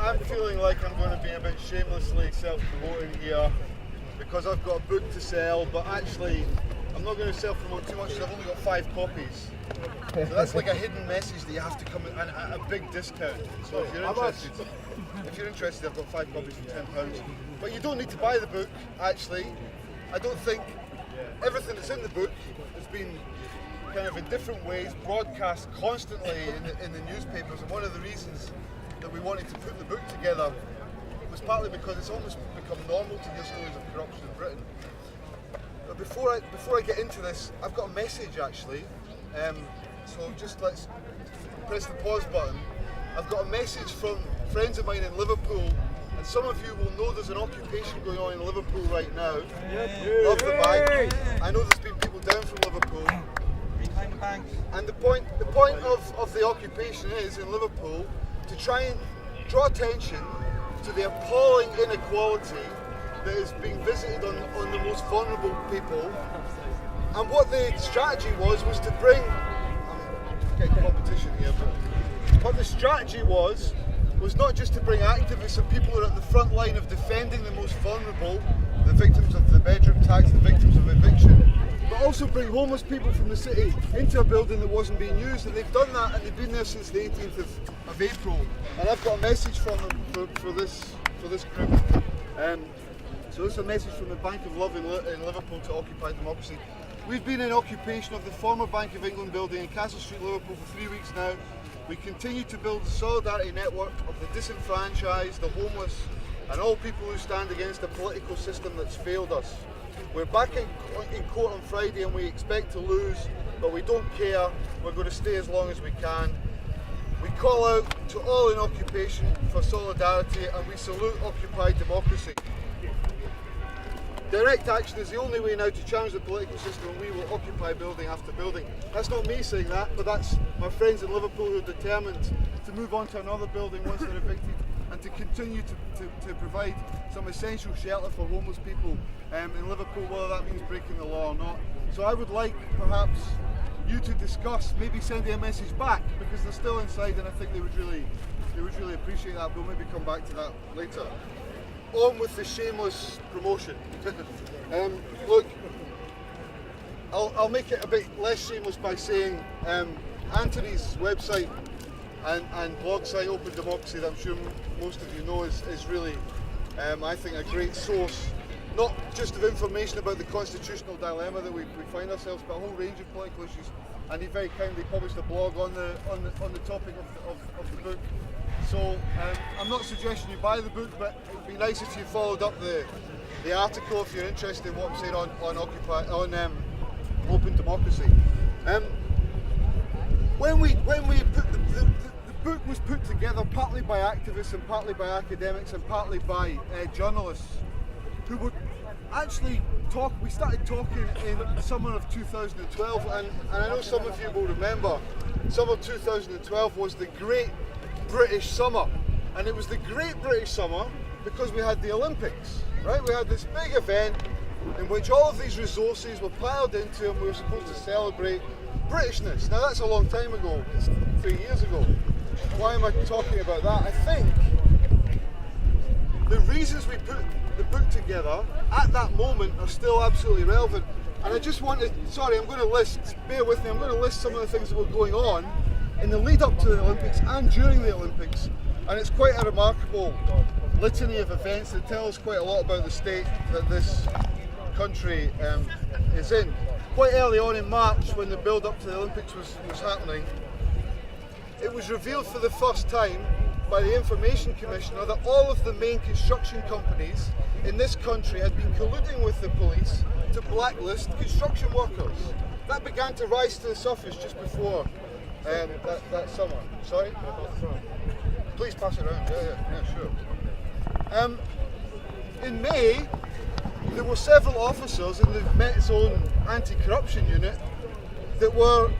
I'm feeling like I'm going to be a bit shamelessly self-promoting here because I've got a book to sell, but actually I'm not going to self-promote too much because I've only got 5 copies. So that's like a hidden message that you have to come in at a big discount. So if you're interested, I've got 5 copies for £10. But you don't need to buy the book, actually. I don't think everything that's in the book has been kind of in different ways broadcast constantly in the newspapers, and one of the reasons that we wanted to put the book together was partly because it's almost become normal to hear stories of corruption in Britain. But before I get into this, I've got a message actually, so just let's press the pause button. I've got a message from friends of mine in Liverpool, and some of you will know there's an occupation going on in Liverpool right now. Love the bank. I know there's been people down from Liverpool. And the point of the occupation is in Liverpool to try and draw attention to the appalling inequality that is being visited on the most vulnerable people. And what the strategy was to bring, I'm getting competition here, but what the strategy was not just to bring activists and people who are at the front line of defending the most vulnerable, the victims of the bedroom tax, the victims of eviction, but also bring homeless people from the city into a building that wasn't being used, and they've done that, and they've been there since the 18th of April. And I've got a message from them for this group. So this is a message from the Bank of Love in Liverpool to Occupy Democracy. We've been in occupation of the former Bank of England building in Castle Street, Liverpool for 3 weeks now. We continue to build the solidarity network of the disenfranchised, the homeless, and all people who stand against a political system that's failed us. We're back in court on Friday and we expect to lose, but we don't care. We're going to stay as long as we can. We call out to all in occupation for solidarity, and we salute Occupy Democracy. Direct action is the only way now to challenge the political system, and we will occupy building after building. That's not me saying that, but that's my friends in Liverpool who are determined to move on to another building once they're evicted, and to continue to provide some essential shelter for homeless people in Liverpool, whether that means breaking the law or not. So I would like perhaps you to discuss maybe sending a message back, because they're still inside and I think they would really appreciate that. We'll maybe come back to that later. On with the shameless promotion. Look, I'll make it a bit less shameless by saying Anthony's website and blog site, Open Democracy, that I'm sure most of you know, is really, I think, a great source, not just of information about the constitutional dilemma that we find ourselves, but a whole range of political issues. And he very kindly published a blog on the topic of the book. So I'm not suggesting you buy the book, but it would be nice if you followed up the article if you're interested in what I'm saying on Open Democracy. When we put the book was put together partly by activists and partly by academics and partly by journalists who would actually talk. We started talking in summer of 2012, and I know some of you will remember summer 2012 was the Great British Summer, and it was the Great British Summer because we had the Olympics, right? We had this big event in which all of these resources were piled into, and we were supposed to celebrate Britishness. Now that's a long time ago, it's 3 years ago. Why am I talking about that? I think the reasons we put the book together at that moment are still absolutely relevant. And I just wanted, I'm going to list, bear with me, I'm going to list some of the things that were going on in the lead up to the Olympics and during the Olympics. And it's quite a remarkable litany of events that tell us quite a lot about the state that this country is in. Quite early on in March, when the build up to the Olympics was happening, it was revealed for the first time by the Information Commissioner that all of the main construction companies in this country had been colluding with the police to blacklist construction workers. That began to rise to the surface just before that summer. Sorry? Please pass it around. Yeah, sure. In May, there were several officers in the Met's own anti-corruption unit that were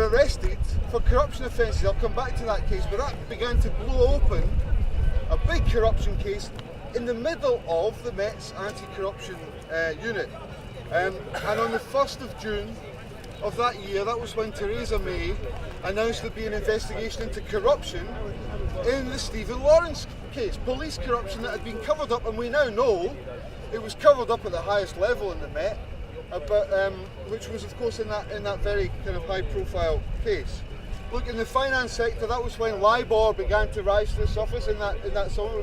arrested for corruption offences. I'll come back to that case, but that began to blow open a big corruption case in the middle of the Met's anti-corruption unit. And on the 1st of June of that year, that was when Theresa May announced there'd be an investigation into corruption in the Stephen Lawrence case, police corruption that had been covered up, and we now know it was covered up at the highest level in the Met, which was of course in that very kind of high-profile case. Look, in the finance sector, that was when LIBOR began to rise to the surface. In that summer,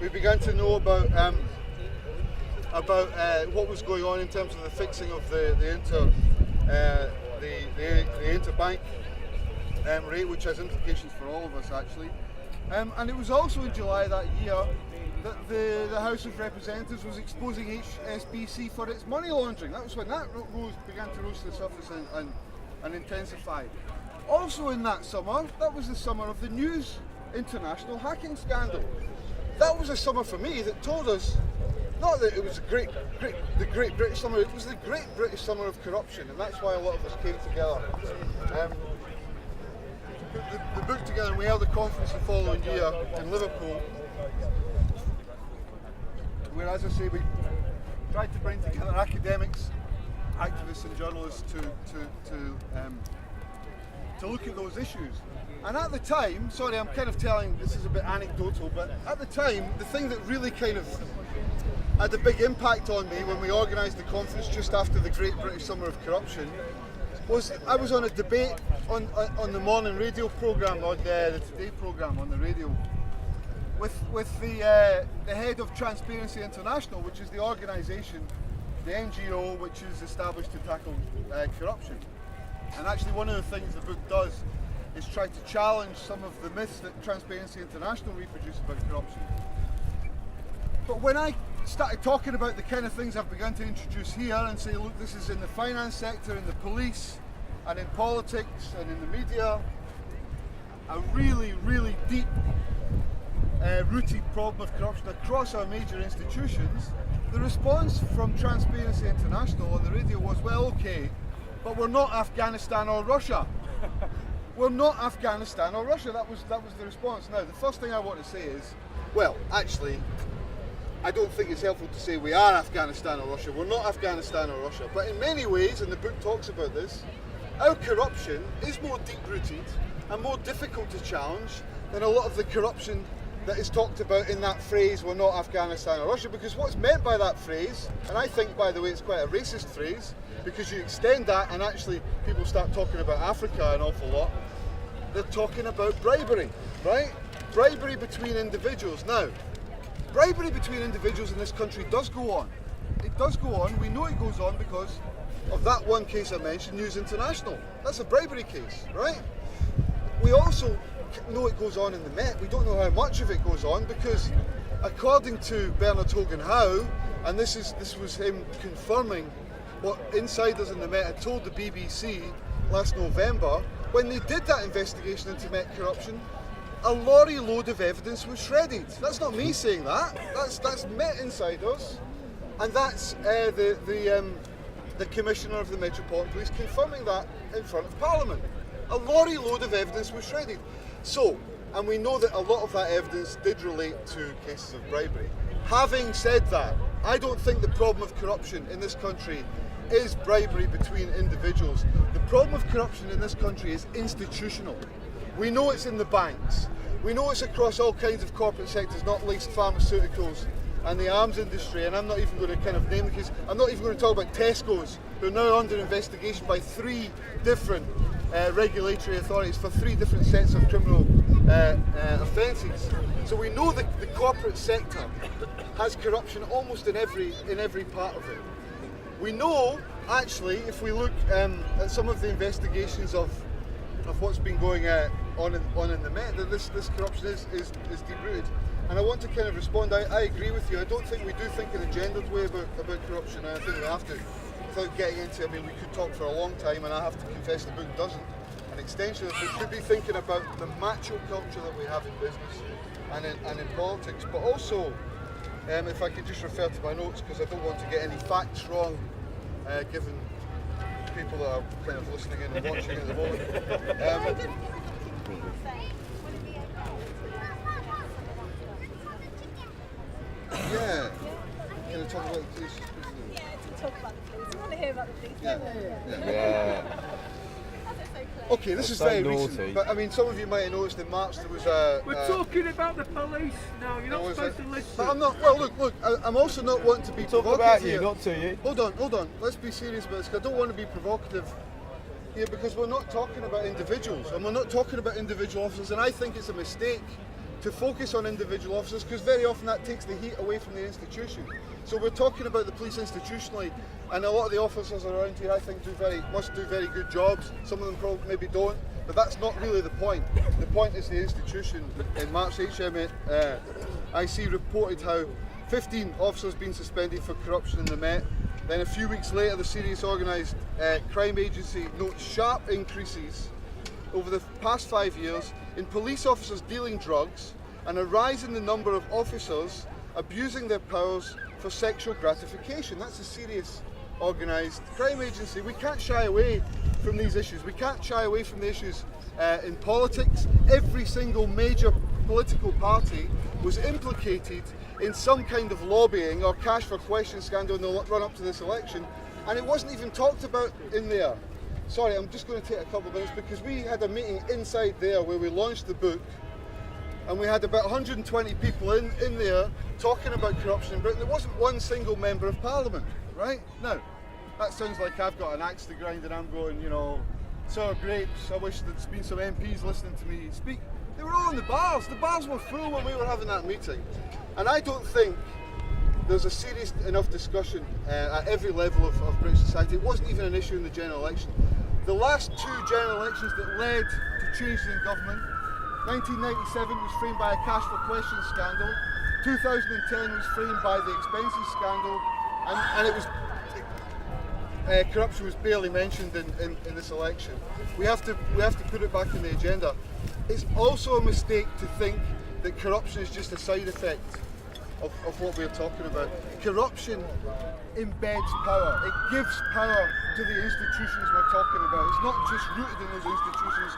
we began to know about what was going on in terms of the fixing of the interbank rate, which has implications for all of us actually. And it was also in July that year that the House of Representatives was exposing HSBC for its money laundering. That was when that began to rose to the surface and intensify. Also in that summer, that was the summer of the News International hacking scandal. That was a summer for me that told us, not that it was the Great British Summer, it was the Great British Summer of corruption, and that's why a lot of us came together. Put the book together, and we held a conference the following year in Liverpool, where, as I say, we tried to bring together academics, activists and journalists to look at those issues. And at the time, sorry, I'm kind of telling, this is a bit anecdotal, but at the time, the thing that really kind of had a big impact on me when we organised the conference just after the Great British Summer of Corruption was I was on a debate on the morning radio programme, on the Today programme on the radio, with the head of Transparency International, which is the organisation, the NGO, which is established to tackle corruption. And actually one of the things the book does is try to challenge some of the myths that Transparency International reproduce about corruption. But when I started talking about the kind of things I've begun to introduce here and say, look, this is in the finance sector, in the police, and in politics, and in the media, a really, really deep rooted problem of corruption across our major institutions, the response from Transparency International on the radio was, well, okay, but we're not Afghanistan or Russia. We're not Afghanistan or Russia. That was the response. Now, the first thing I want to say is, well, actually, I don't think it's helpful to say we are Afghanistan or Russia. We're not Afghanistan or Russia. But in many ways, and the book talks about this, our corruption is more deep-rooted and more difficult to challenge than a lot of the corruption that is talked about in that phrase, we're not Afghanistan or Russia, because what's meant by that phrase, and I think, by the way, it's quite a racist phrase, because you extend that and actually people start talking about Africa an awful lot, they're talking about bribery, right? Bribery between individuals. Now, bribery between individuals in this country does go on. It does go on. We know it goes on because of that one case I mentioned, News International. That's a bribery case, right? We also know it goes on in the Met. We don't know how much of it goes on because, according to Bernard Hogan-Howe, and this was him confirming what insiders in the Met had told the BBC last November, when they did that investigation into Met corruption, a lorry load of evidence was shredded. That's not me saying that. That's Met insiders, and that's the Commissioner of the Metropolitan Police confirming that in front of Parliament. A lorry load of evidence was shredded. So, and we know that a lot of that evidence did relate to cases of bribery. Having said that, I don't think the problem of corruption in this country is bribery between individuals. The problem of corruption in this country is institutional. We know it's in the banks. We know it's across all kinds of corporate sectors, not least pharmaceuticals and the arms industry, and I'm not even going to kind of name the case. I'm not even going to talk about Tesco's, who are now under investigation by 3 different regulatory authorities for 3 different sets of criminal offences. So we know that the corporate sector has corruption almost in every part of it. We know, actually, if we look at some of the investigations of what's been going on in the Met, that this corruption is deep-rooted. And I want to kind of respond. I agree with you. I don't think we do think in a gendered way about corruption, and I think we have to. Without getting into it, I mean, we could talk for a long time, and I have to confess the book doesn't. An extension of it could be thinking about the macho culture that we have in business and in politics, but also, if I could just refer to my notes, because I don't want to get any facts wrong, given people that are kind of listening in and watching at the moment. Yeah. Can I talk about the police? Yeah, talk about the police. I want to hear about the police. Yeah. That's so clear. Okay, this is very recent, but I mean, some of you might have noticed in March there was a... We're talking about the police now, you're not supposed to listen. But I'm not, well look, I'm also not wanting to be provocative about here. you, not to you. Hold on, let's be serious about this, because I don't want to be provocative here, because we're not talking about individuals, and we're not talking about individual officers, and I think it's a mistake to focus on individual officers, because very often that takes the heat away from the institution. So we're talking about the police institutionally, and a lot of the officers around here I think must do very good jobs. Some of them probably maybe don't, but that's not really the point. The point is the institution. In March, HMIC reported how 15 officers been suspended for corruption in the Met. Then a few weeks later, the Serious Organised Crime Agency notes sharp increases over the past 5 years in police officers dealing drugs, and a rise in the number of officers abusing their powers for sexual gratification. That's a Serious Organised Crime Agency. We can't shy away from these issues. We can't shy away from the issues in politics. Every single major political party was implicated in some kind of lobbying or cash for question scandal in the run up to this election, and it wasn't even talked about in there. Sorry, I'm just going to take a couple of minutes, because we had a meeting inside there where we launched the book, and we had about 120 people in there talking about corruption in Britain. There wasn't one single member of Parliament, right? Now, that sounds like I've got an axe to grind and I'm going, you know, sour grapes. I wish there's been some MPs listening to me speak. They were all in the bars. The bars were full when we were having that meeting. And I don't think there's a serious enough discussion at every level of British society. It wasn't even an issue in the general election. The last two general elections that led to changes in government, 1997 was framed by a cash for questions scandal, 2010 was framed by the expenses scandal, and it was corruption was barely mentioned in this election. We have to put it back in the agenda. It's also a mistake to think that corruption is just a side effect of what we're talking about. Corruption embeds power. It gives power to the institutions we're talking about. It's not just rooted in those institutions.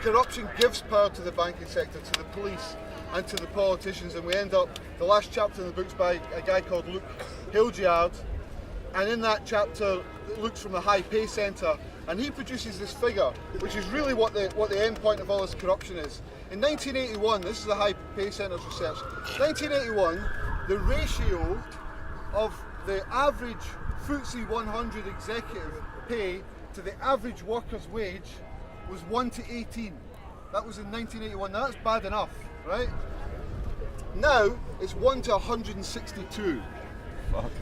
Corruption gives power to the banking sector, to the police, and to the politicians. And we end up, the last chapter in the book's by a guy called Luke Hildyard, and in that chapter, Luke's from the High Pay Centre, and he produces this figure, which is really what the end point of all this corruption is. In 1981, this is the High Pay Centre's research, 1981, the ratio of the average FTSE 100 executive pay to the average worker's wage was 1 to 18. That was in 1981. Now that's bad enough, right? Now it's 1 to 162.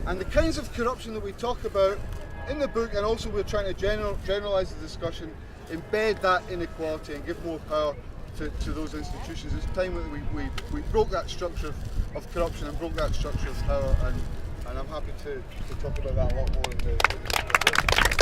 And the kinds of corruption that we talk about in the book, and also we're trying to generalise the discussion, embed that inequality and give more power to those institutions. It's time that we broke that structure of corruption and broke that structure of power, and I'm happy to talk about that a lot more in the